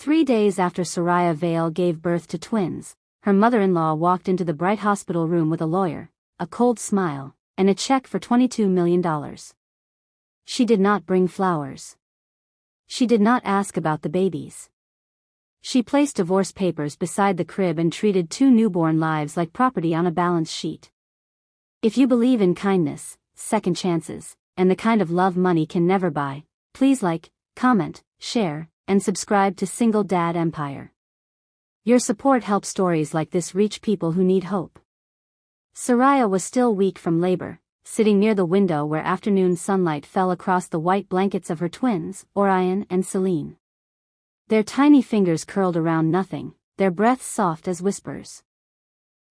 3 days after Soraya Vale gave birth to twins, her mother-in-law walked into the bright hospital room with a lawyer, a cold smile, and a check for $22 million. She did not bring flowers. She did not ask about the babies. She placed divorce papers beside the crib and treated 2 newborn lives like property on a balance sheet. If you believe in kindness, second chances, and the kind of love money can never buy, please like, comment, share, and subscribe to Single Dad Empire. Your support helps stories like this reach people who need hope. Soraya was still weak from labor, sitting near the window where afternoon sunlight fell across the white blankets of her twins, Orion and Celine. Their tiny fingers curled around nothing, their breaths soft as whispers.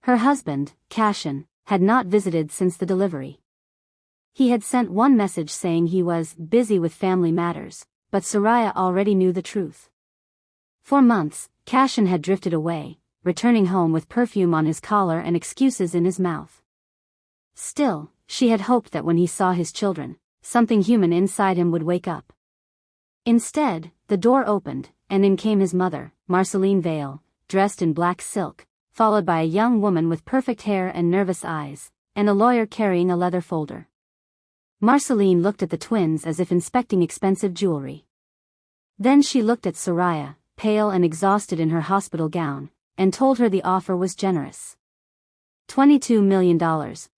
Her husband, Cashin, had not visited since the delivery. He had sent one message saying he was busy with family matters, but Soraya already knew the truth. For months, Cashin had drifted away, returning home with perfume on his collar and excuses in his mouth. Still, she had hoped that when he saw his children, something human inside him would wake up. Instead, the door opened, and in came his mother, Marceline Vale, dressed in black silk, followed by a young woman with perfect hair and nervous eyes, and a lawyer carrying a leather folder. Marceline looked at the twins as if inspecting expensive jewelry. Then she looked at Soraya, pale and exhausted in her hospital gown, and told her the offer was generous. $22 million,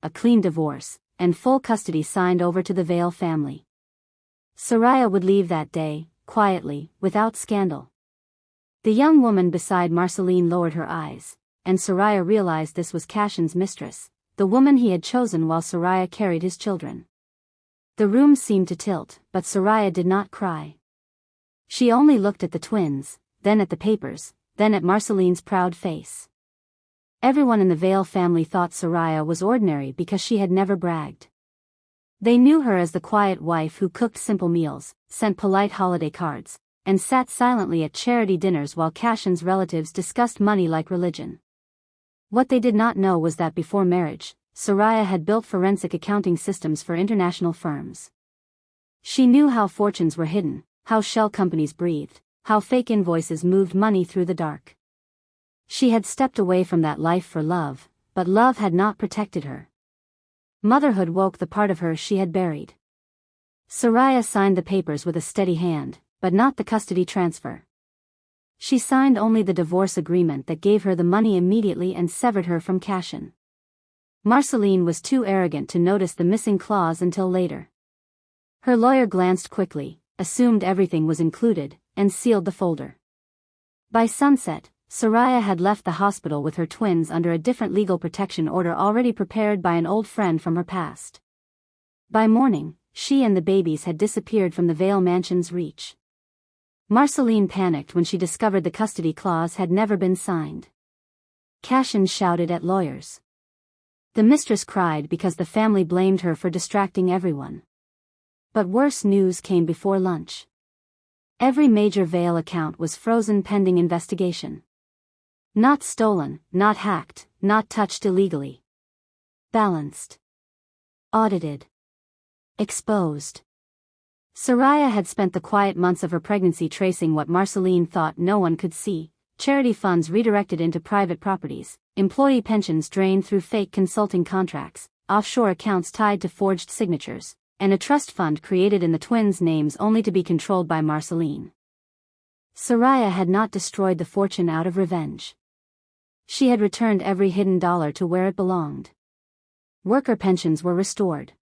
a clean divorce, and full custody signed over to the Vale family. Soraya would leave that day, quietly, without scandal. The young woman beside Marceline lowered her eyes, and Soraya realized this was Cashin's mistress, the woman he had chosen while Soraya carried his children. The room seemed to tilt, but Soraya did not cry. She only looked at the twins, then at the papers, then at Marceline's proud face. Everyone in the Vale family thought Soraya was ordinary because she had never bragged. They knew her as the quiet wife who cooked simple meals, sent polite holiday cards, and sat silently at charity dinners while Cashin's relatives discussed money like religion. What they did not know was that before marriage, Soraya had built forensic accounting systems for international firms. She knew how fortunes were hidden, how shell companies breathed, how fake invoices moved money through the dark. She had stepped away from that life for love, but love had not protected her. Motherhood woke the part of her she had buried. Soraya signed the papers with a steady hand, but not the custody transfer. She signed only the divorce agreement that gave her the money immediately and severed her from Cashin. Marceline was too arrogant to notice the missing clause until later. Her lawyer glanced quickly, assumed everything was included, and sealed the folder. By sunset, Soraya had left the hospital with her twins under a different legal protection order already prepared by an old friend from her past. By morning, she and the babies had disappeared from the Vale mansion's reach. Marceline panicked when she discovered the custody clause had never been signed. Cashin shouted at lawyers. The mistress cried because the family blamed her for distracting everyone. But worse news came before lunch. Every major Vale account was frozen pending investigation. Not stolen, not hacked, not touched illegally. Balanced. Audited. Exposed. Soraya had spent the quiet months of her pregnancy tracing what Marceline thought no one could see: charity funds redirected into private properties, employee pensions drained through fake consulting contracts, offshore accounts tied to forged signatures, and a trust fund created in the twins' names only to be controlled by Marceline. Soraya had not destroyed the fortune out of revenge. She had returned every hidden dollar to where it belonged. Worker pensions were restored.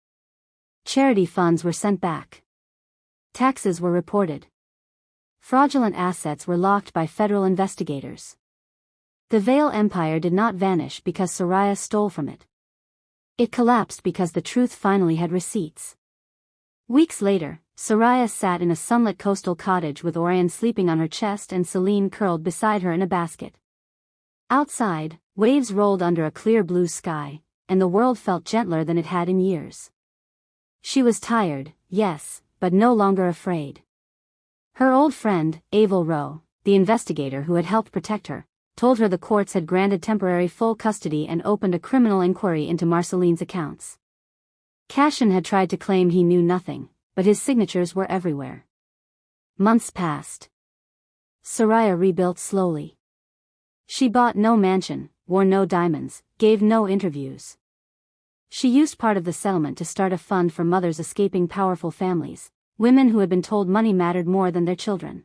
Charity funds were sent back. Taxes were reported. Fraudulent assets were locked by federal investigators. The Vale Empire did not vanish because Soraya stole from it. It collapsed because the truth finally had receipts. Weeks later, Soraya sat in a sunlit coastal cottage with Orion sleeping on her chest and Celine curled beside her in a basket. Outside, waves rolled under a clear blue sky, and the world felt gentler than it had in years. She was tired, yes, but no longer afraid. Her old friend, Avel Rowe, the investigator who had helped protect her, told her the courts had granted temporary full custody and opened a criminal inquiry into Marceline's accounts. Cashin had tried to claim he knew nothing, but his signatures were everywhere. Months passed. Soraya rebuilt slowly. She bought no mansion, wore no diamonds, gave no interviews. She used part of the settlement to start a fund for mothers escaping powerful families, women who had been told money mattered more than their children.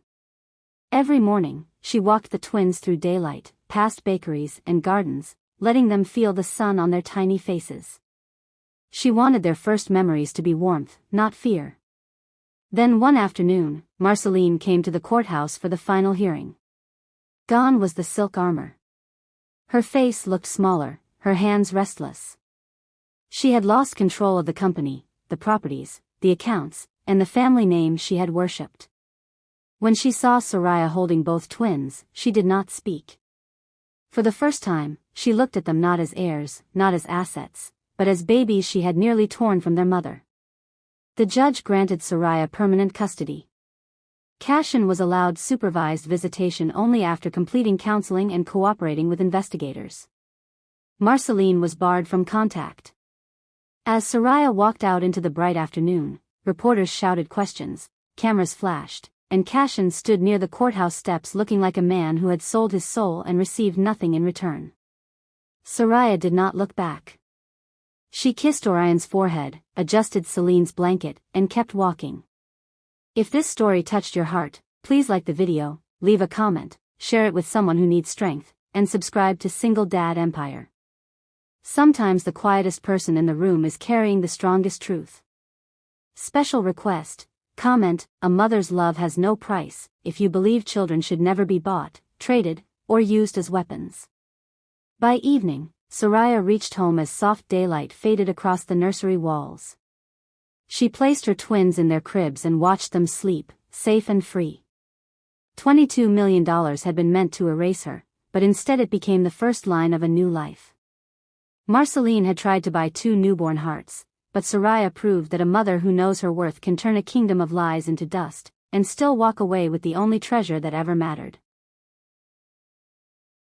Every morning, she walked the twins through daylight, past bakeries and gardens, letting them feel the sun on their tiny faces. She wanted their first memories to be warmth, not fear. Then one afternoon, Marceline came to the courthouse for the final hearing. Gone was the silk armor. Her face looked smaller, her hands restless. She had lost control of the company, the properties, the accounts, and the family name she had worshipped. When she saw Soraya holding both twins, she did not speak. For the first time, she looked at them not as heirs, not as assets, but as babies she had nearly torn from their mother. The judge granted Soraya permanent custody. Cashin was allowed supervised visitation only after completing counseling and cooperating with investigators. Marceline was barred from contact. As Soraya walked out into the bright afternoon, reporters shouted questions, cameras flashed, and Cashin stood near the courthouse steps looking like a man who had sold his soul and received nothing in return. Soraya did not look back. She kissed Orion's forehead, adjusted Celine's blanket, and kept walking. If this story touched your heart, please like the video, leave a comment, share it with someone who needs strength, and subscribe to Single Dad Empire. Sometimes the quietest person in the room is carrying the strongest truth. Special request. Comment, a mother's love has no price, if you believe children should never be bought, traded, or used as weapons. By evening, Soraya reached home as soft daylight faded across the nursery walls. She placed her twins in their cribs and watched them sleep, safe and free. $22 million had been meant to erase her, but instead it became the first line of a new life. Marceline had tried to buy 2 newborn hearts, but Soraya proved that a mother who knows her worth can turn a kingdom of lies into dust, and still walk away with the only treasure that ever mattered.